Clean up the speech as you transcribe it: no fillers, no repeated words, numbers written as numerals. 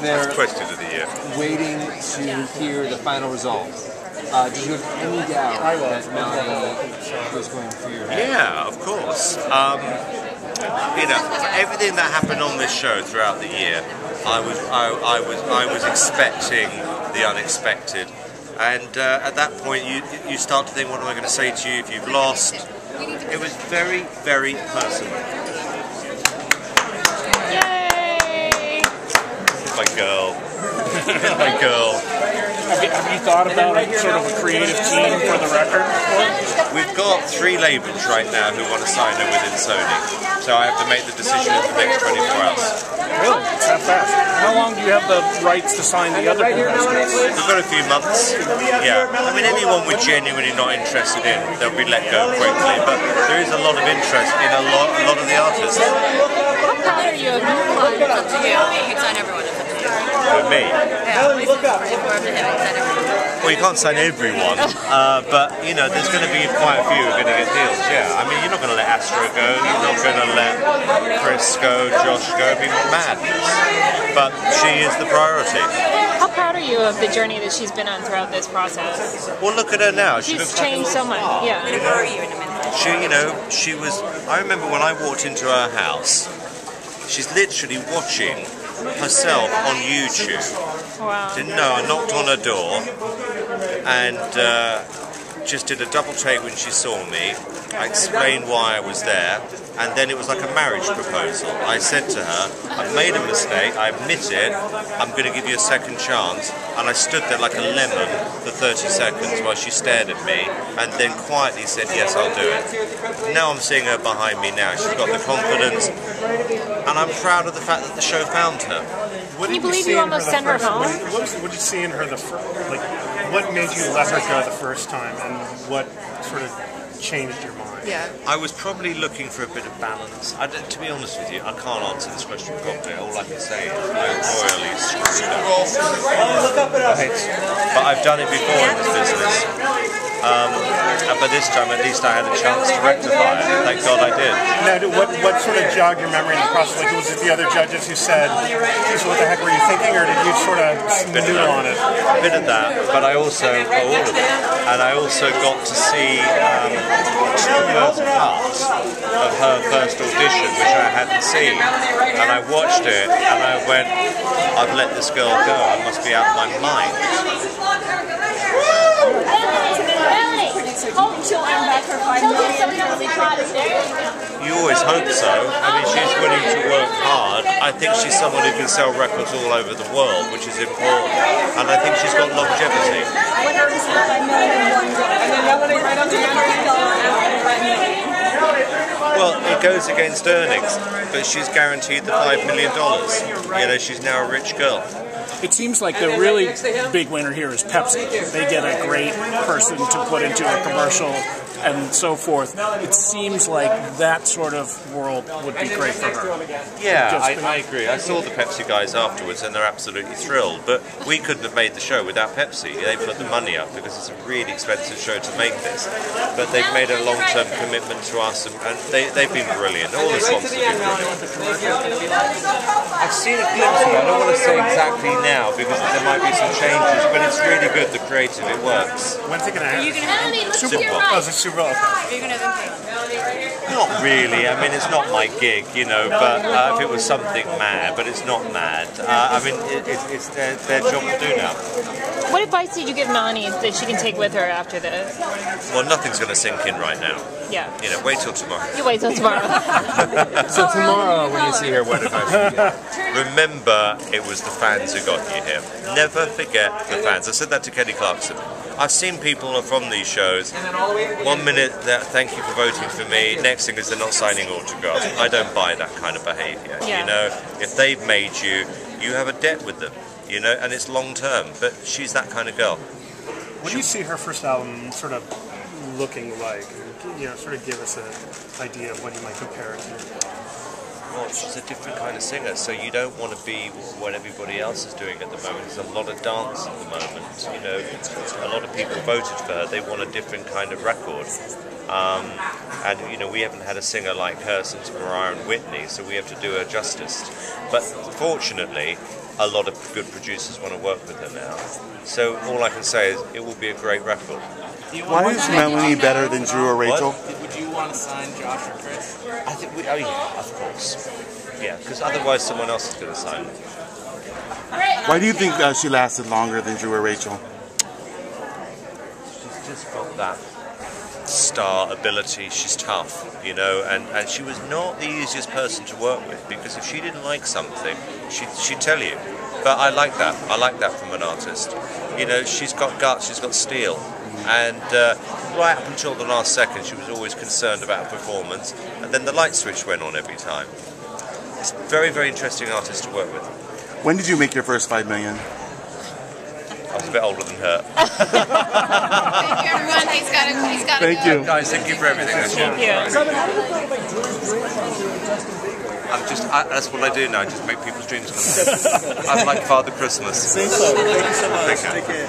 they're question of the year. waiting to hear the final result. Did you have any doubt that Melanie was going through your head? Yeah, of course. You know, for everything that happened on this show throughout the year, I was expecting the unexpected, and at that point, you start to think, what am I going to say to you if you've lost? It was very, very personal. Yay! My girl. My girl. Have you thought about sort of a creative team for the record? We've got 3 labels right now who want to sign her within Sony, so I have to make the decision in the next 24 hours. Really? It's that fast. How long do you have the rights to sign the other contestants? We've got a few months. Yeah. I mean, anyone we're genuinely not interested in, they'll be let go quickly, but there is a lot of interest in a lot of the artists. How proud are you of It's up to you. You can sign everyone. It's up to you. With me. Yeah, if we're up to him, you can sign everyone. Well, you can't sign everyone, but you know, there's going to be quite a few who are going to get deals. Yeah, I mean, you're not going to let Astro go, you're not going to let Chris go, Josh go. It'd be madness. But she is the priority. How proud are you of the journey that she's been on throughout this process? Well, look at her now. She's changed so much. Yeah. I'm going to borrow you in a minute. She, you know, she was. I remember when I walked into her house, she's literally watching herself on YouTube. Wow. Didn't know. I knocked on her door and just did a double take when she saw me. I explained why I was there, and then it was like a marriage proposal. I said to her, I've made a mistake, I admit it, I'm going to give you a second chance, and I stood there like a lemon for 30 seconds while she stared at me, and then quietly said, yes, I'll do it. Now I'm seeing her behind me now. She's got the confidence, and I'm proud of the fact that the show found her. Can you believe you almost sent her home? What did you see in her what made you let her go the first time, and what sort of changed your mind? Yeah. I was probably looking for a bit of balance. To be honest with you, I can't answer this question properly. All I can say is I royally screwed up. But I've done it before in this business. But this time, at least, I had a chance to rectify it. Thank God I did. Now, what sort of jogged your memory in the process? Like, was it the other judges who said, "Geez, what the heck were you thinking?" Or did you sort of noodle on it? A bit of that, but I also, all of it. And I also got to see two first parts of her first audition, which I hadn't seen. And I watched it, and I went, I've let this girl go. I must be out of my mind. You always hope so. I mean, she's willing to work hard. I think she's someone who can sell records all over the world, which is important. And I think she's got longevity. Well, it goes against earnings, but she's guaranteed the $5 million. You know, she's now a rich girl. It seems like the really big winner here is Pepsi. They get a great person to put into a commercial and so forth. It seems like that sort of world would be great for her. Yeah, I agree. I saw the Pepsi guys afterwards and they're absolutely thrilled, but we couldn't have made the show without Pepsi. They put the money up because it's a really expensive show to make this, but they've made a long-term commitment to us, and they've been brilliant. All the sponsors have been brilliant. I've seen a glimpse of it. I don't want to say exactly now because there might be some changes, but it's really good, the creative, it works. When's it going to happen? Super Bowl. Oh, it's a Super Bowl. Are you going to have them? Not really. I mean, it's not my gig, you know, but if it was something mad, but it's not mad. I mean, it's their job to do now. What advice did you give Melanie that she can take with her after this? Well, nothing's going to sink in right now. Yeah. You know, wait till tomorrow. You wait till tomorrow. So tomorrow, when you see her, what advice do you give? Remember, it was the fans who got you here. Never forget the fans. I said that to Kelly Clarkson. I've seen people from these shows, 1 minute, thank you for voting for me, next thing is they're not signing autographs. I don't buy that kind of behaviour. Yeah. You know, if they've made you, you have a debt with them, you know, and it's long term, but she's that kind of girl. What do you see her first album sort of looking like? You know, sort of give us an idea of what you might compare it to. Well, she's a different kind of singer, so you don't want to be what everybody else is doing at the moment. There's a lot of dance at the moment, you know, a lot of people voted for her, they want a different kind of record. And, you know, we haven't had a singer like her since Mariah and Whitney, so we have to do her justice. But fortunately, a lot of good producers want to work with her now. So all I can say is it will be a great record. Why is Melanie better than Drew or Rachel? Would you want to sign Josh or Chris? I think oh yeah, of course. Yeah, because otherwise someone else is going to sign it. Why do you think she lasted longer than Drew or Rachel? She's just got that star ability. She's tough, you know, and she was not the easiest person to work with, because if she didn't like something, she'd tell you. But I like that. I like that from an artist. You know, she's got guts, she's got steel. And right up until the last second, she was always concerned about her performance, and then the light switch went on every time. It's a very, very interesting artist to work with. When did you make your first $5 million? I was a bit older than her. Thank you, everyone. He's got Thank you. Guys, thank you for everything. Thank you. That's what I do now, just make people's dreams come true. I'm like Father Christmas. Thank you so much. Take care.